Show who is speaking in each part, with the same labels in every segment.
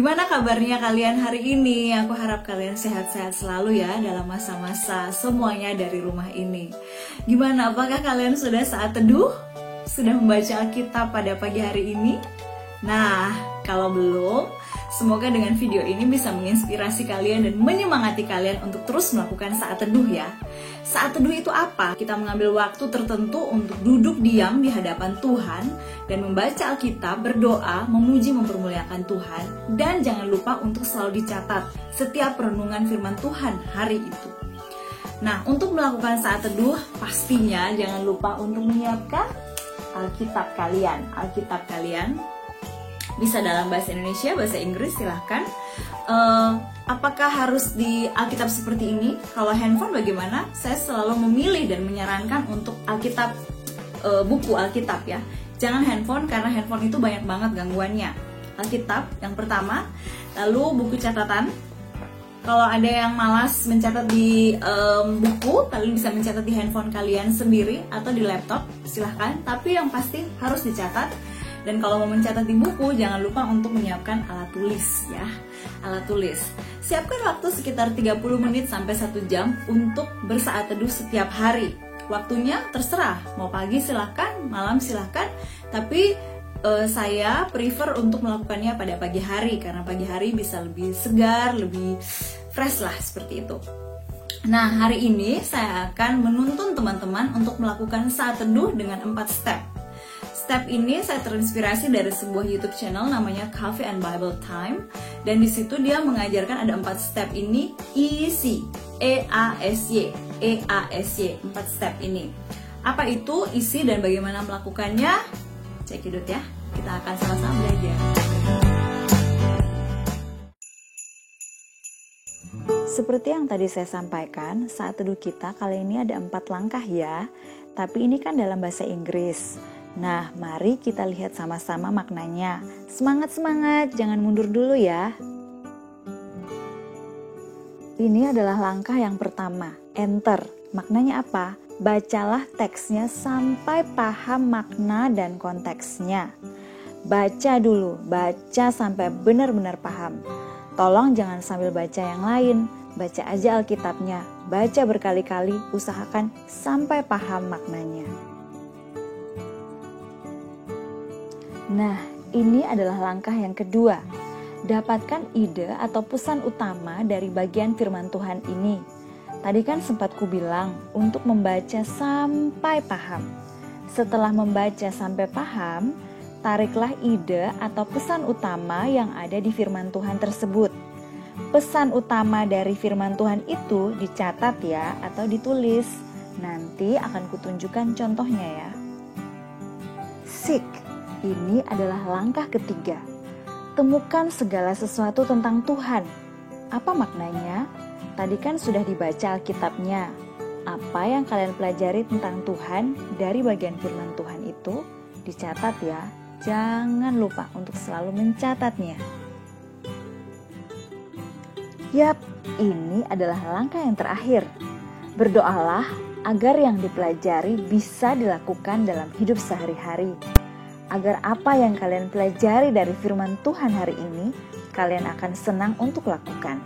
Speaker 1: Gimana kabarnya kalian hari ini? Aku harap kalian sehat-sehat selalu ya dalam masa-masa semuanya dari rumah ini. Gimana, apakah kalian sudah saat teduh? Sudah membaca Alkitab pada pagi hari ini? Nah, kalau belum, semoga dengan video ini bisa menginspirasi kalian dan menyemangati kalian untuk terus melakukan saat teduh ya. Saat teduh itu apa? Kita mengambil waktu tertentu untuk duduk diam di hadapan Tuhan dan membaca Alkitab, berdoa, memuji, mempermuliakan Tuhan. Dan jangan lupa untuk selalu dicatat setiap renungan firman Tuhan hari itu. Nah, untuk melakukan saat teduh, pastinya jangan lupa untuk menyiapkan Alkitab kalian. Bisa dalam bahasa Indonesia, bahasa Inggris, silahkan. Apakah harus di Alkitab seperti ini? Kalau handphone bagaimana? Saya selalu memilih dan menyarankan untuk Alkitab, buku Alkitab ya. Jangan handphone karena handphone itu banyak banget gangguannya. Alkitab yang pertama, lalu buku catatan. Kalau ada yang malas mencatat di buku, kalian bisa mencatat di handphone kalian sendiri atau di laptop, silahkan. Tapi yang pasti harus dicatat. Dan kalau mau mencatat di buku, jangan lupa untuk menyiapkan alat tulis ya. Alat tulis. Siapkan waktu sekitar 30 menit sampai 1 jam untuk bersaat teduh setiap hari. Waktunya terserah, mau pagi silahkan, malam silahkan. Tapi saya prefer untuk melakukannya pada pagi hari, karena pagi hari bisa lebih segar, lebih fresh lah, seperti itu. Nah, hari ini saya akan menuntun teman-teman untuk melakukan saat teduh dengan 4 step. Step ini saya terinspirasi dari sebuah YouTube channel namanya Coffee and Bible Time, dan di situ dia mengajarkan ada 4 step ini, EASY, 4 step ini. Apa itu isi dan bagaimana melakukannya? Check it out ya. Kita akan sama-sama belajar. Seperti yang tadi saya sampaikan, saat teduh kita kali ini ada 4 langkah ya. Tapi ini kan dalam bahasa Inggris. Nah, mari kita lihat sama-sama maknanya. Semangat-semangat, jangan mundur dulu ya. Ini adalah langkah yang pertama, enter. Maknanya apa? Bacalah teksnya sampai paham makna dan konteksnya. Baca dulu, baca sampai benar-benar paham. Tolong jangan sambil baca yang lain, baca aja Alkitabnya. Baca berkali-kali, usahakan sampai paham maknanya. Nah, ini adalah langkah yang kedua. Dapatkan ide atau pesan utama dari bagian firman Tuhan ini. Tadi kan sempat kubilang untuk membaca sampai paham. Setelah membaca sampai paham, tariklah ide atau pesan utama yang ada di firman Tuhan tersebut. Pesan utama dari firman Tuhan itu dicatat ya atau ditulis. Nanti akan kutunjukkan contohnya ya. Seek. Ini adalah langkah ketiga. Temukan segala sesuatu tentang Tuhan. Apa maknanya? Tadi kan sudah dibaca Alkitabnya. Apa yang kalian pelajari tentang Tuhan dari bagian firman Tuhan itu dicatat ya. Jangan lupa untuk selalu mencatatnya. Yap, ini adalah langkah yang terakhir. Berdoalah agar yang dipelajari bisa dilakukan dalam hidup sehari-hari. Agar apa yang kalian pelajari dari firman Tuhan hari ini, kalian akan senang untuk lakukan.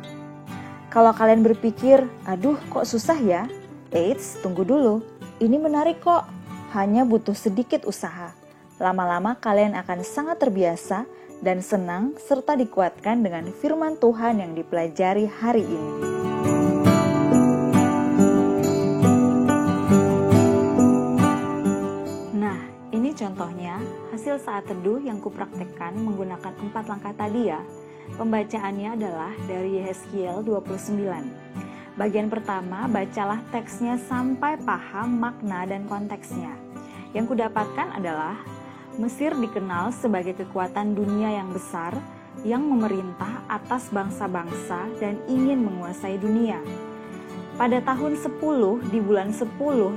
Speaker 1: Kalau kalian berpikir, aduh kok susah ya? Eits, tunggu dulu. Ini menarik kok, hanya butuh sedikit usaha. Lama-lama kalian akan sangat terbiasa dan senang serta dikuatkan dengan firman Tuhan yang dipelajari hari ini. Contohnya, hasil saat teduh yang kupraktekkan menggunakan 4 langkah tadi ya. Pembacaannya adalah dari Yehezkiel 29. Bagian pertama, bacalah teksnya sampai paham makna dan konteksnya. Yang kudapatkan adalah, Mesir dikenal sebagai kekuatan dunia yang besar, yang memerintah atas bangsa-bangsa dan ingin menguasai dunia. Pada tahun 10, di bulan 10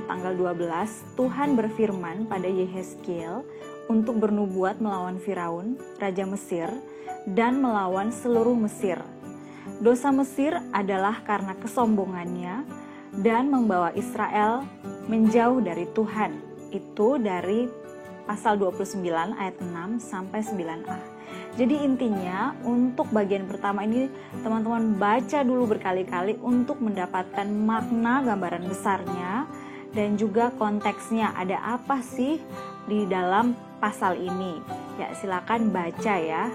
Speaker 1: tanggal 12, Tuhan berfirman pada Yehezkiel untuk bernubuat melawan Firaun, Raja Mesir, dan melawan seluruh Mesir. Dosa Mesir adalah karena kesombongannya dan membawa Israel menjauh dari Tuhan. Itu dari pasal 29 ayat 6 sampai 9a. Jadi intinya untuk bagian pertama ini teman-teman baca dulu berkali-kali untuk mendapatkan makna gambaran besarnya dan juga konteksnya, ada apa sih di dalam pasal ini. Ya, silakan baca ya.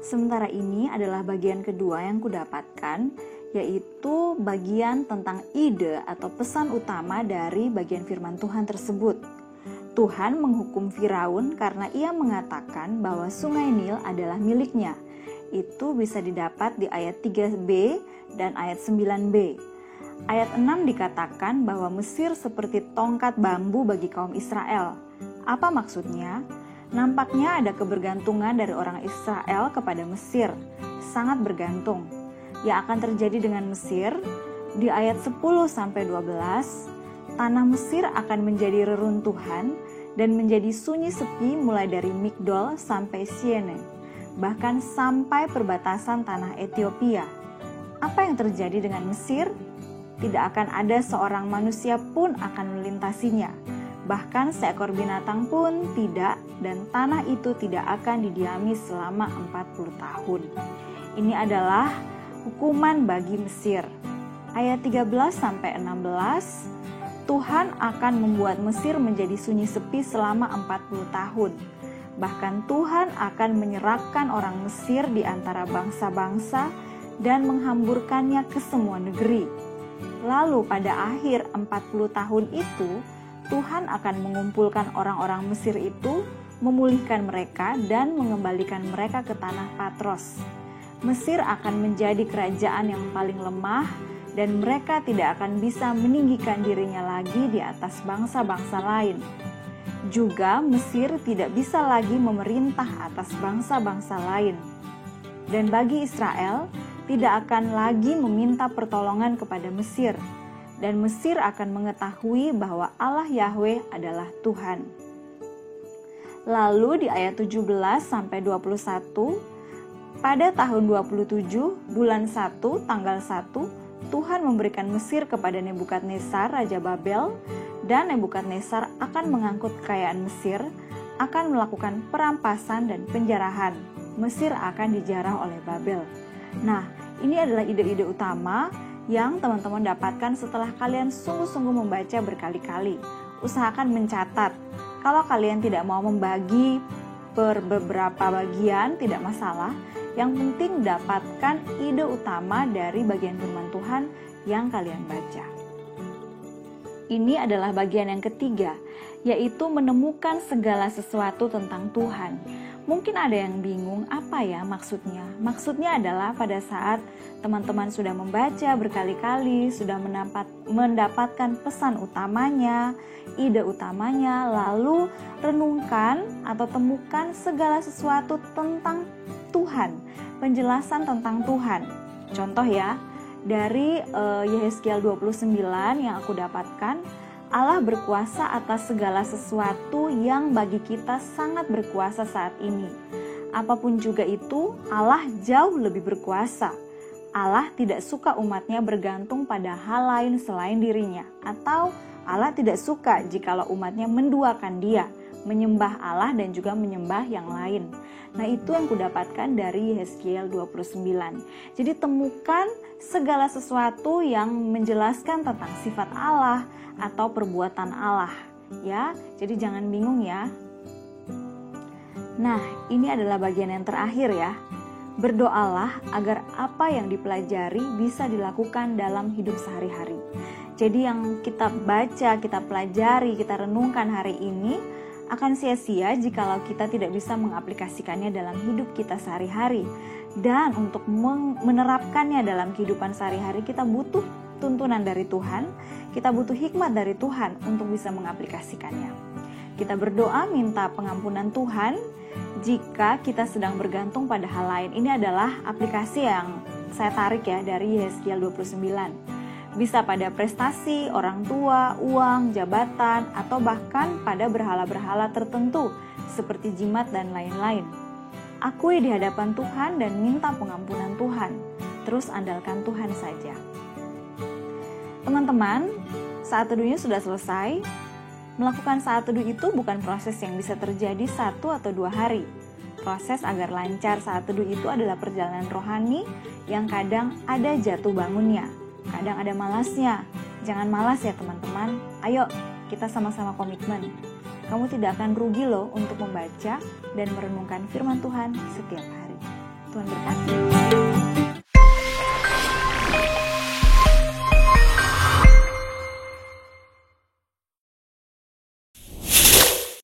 Speaker 1: Sementara ini adalah bagian kedua yang kudapatkan, yaitu bagian tentang ide atau pesan utama dari bagian firman Tuhan tersebut. Tuhan menghukum Firaun karena ia mengatakan bahwa sungai Nil adalah miliknya. Itu bisa didapat di ayat 3b dan ayat 9b. Ayat 6 dikatakan bahwa Mesir seperti tongkat bambu bagi kaum Israel. Apa maksudnya? Nampaknya ada kebergantungan dari orang Israel kepada Mesir, sangat bergantung. Yang akan terjadi dengan Mesir, di ayat 10-12, tanah Mesir akan menjadi reruntuhan dan menjadi sunyi sepi mulai dari Migdol sampai Siene, bahkan sampai perbatasan tanah Ethiopia. Apa yang terjadi dengan Mesir? Tidak akan ada seorang manusia pun akan melintasinya, bahkan seekor binatang pun tidak, dan tanah itu tidak akan didiami selama 40 tahun. Ini adalah hukuman bagi Mesir. Ayat 13-16, Tuhan akan membuat Mesir menjadi sunyi sepi selama 40 tahun. Bahkan Tuhan akan menyerahkan orang Mesir di antara bangsa-bangsa dan menghamburkannya ke semua negeri. Lalu pada akhir 40 tahun itu, Tuhan akan mengumpulkan orang-orang Mesir itu, memulihkan mereka dan mengembalikan mereka ke tanah Patros. Mesir akan menjadi kerajaan yang paling lemah dan mereka tidak akan bisa meninggikan dirinya lagi di atas bangsa-bangsa lain. Juga Mesir tidak bisa lagi memerintah atas bangsa-bangsa lain. Dan bagi Israel, tidak akan lagi meminta pertolongan kepada Mesir. Dan Mesir akan mengetahui bahwa Allah Yahweh adalah Tuhan. Lalu di ayat 17-21, pada tahun 27, bulan 1, tanggal 1, Tuhan memberikan Mesir kepada Nebukadnezar, Raja Babel, dan Nebukadnezar akan mengangkut kekayaan Mesir, akan melakukan perampasan dan penjarahan. Mesir akan dijarah oleh Babel. Nah, ini adalah ide-ide utama yang teman-teman dapatkan setelah kalian sungguh-sungguh membaca berkali-kali. Usahakan mencatat. Kalau kalian tidak mau membagi per beberapa bagian, tidak masalah. Yang penting dapatkan ide utama dari bagian firman Tuhan yang kalian baca. Ini adalah bagian yang ketiga, yaitu menemukan segala sesuatu tentang Tuhan. Mungkin ada yang bingung apa ya maksudnya. Maksudnya adalah pada saat teman-teman sudah membaca berkali-kali, sudah mendapatkan pesan utamanya, ide utamanya, lalu renungkan atau temukan segala sesuatu tentang Tuhan, penjelasan tentang Tuhan. Contoh ya, dari Yehezkiel 29 yang aku dapatkan, Allah berkuasa atas segala sesuatu yang bagi kita sangat berkuasa saat ini. Apapun juga itu, Allah jauh lebih berkuasa. Allah tidak suka umatnya bergantung pada hal lain selain dirinya, atau Allah tidak suka jikalau umatnya menduakan Dia, menyembah Allah dan juga menyembah yang lain. Nah, itu yang kudapatkan dari Yehezkiel 29. Jadi temukan segala sesuatu yang menjelaskan tentang sifat Allah atau perbuatan Allah, ya. Jadi jangan bingung ya. Nah, ini adalah bagian yang terakhir ya. Berdoalah agar apa yang dipelajari bisa dilakukan dalam hidup sehari-hari. Jadi yang kita baca, kita pelajari, kita renungkan hari ini akan sia-sia jikalau kita tidak bisa mengaplikasikannya dalam hidup kita sehari-hari. Dan untuk menerapkannya dalam kehidupan sehari-hari kita butuh tuntunan dari Tuhan, kita butuh hikmat dari Tuhan untuk bisa mengaplikasikannya. Kita berdoa minta pengampunan Tuhan jika kita sedang bergantung pada hal lain. Ini adalah aplikasi yang saya tarik ya dari Yehezkiel 29. Bisa pada prestasi, orang tua, uang, jabatan, atau bahkan pada berhala-berhala tertentu seperti jimat dan lain-lain. Akui di hadapan Tuhan dan minta pengampunan Tuhan. Terus andalkan Tuhan saja. Teman-teman, saat teduhnya sudah selesai. Melakukan saat teduh itu bukan proses yang bisa terjadi 1 atau 2 hari. Proses agar lancar saat teduh itu adalah perjalanan rohani yang kadang ada jatuh bangunnya, kadang ada malasnya. Jangan malas ya teman-teman, ayo kita sama-sama komitmen. Kamu tidak akan rugi loh untuk membaca dan merenungkan firman Tuhan setiap hari. Tuhan berkati.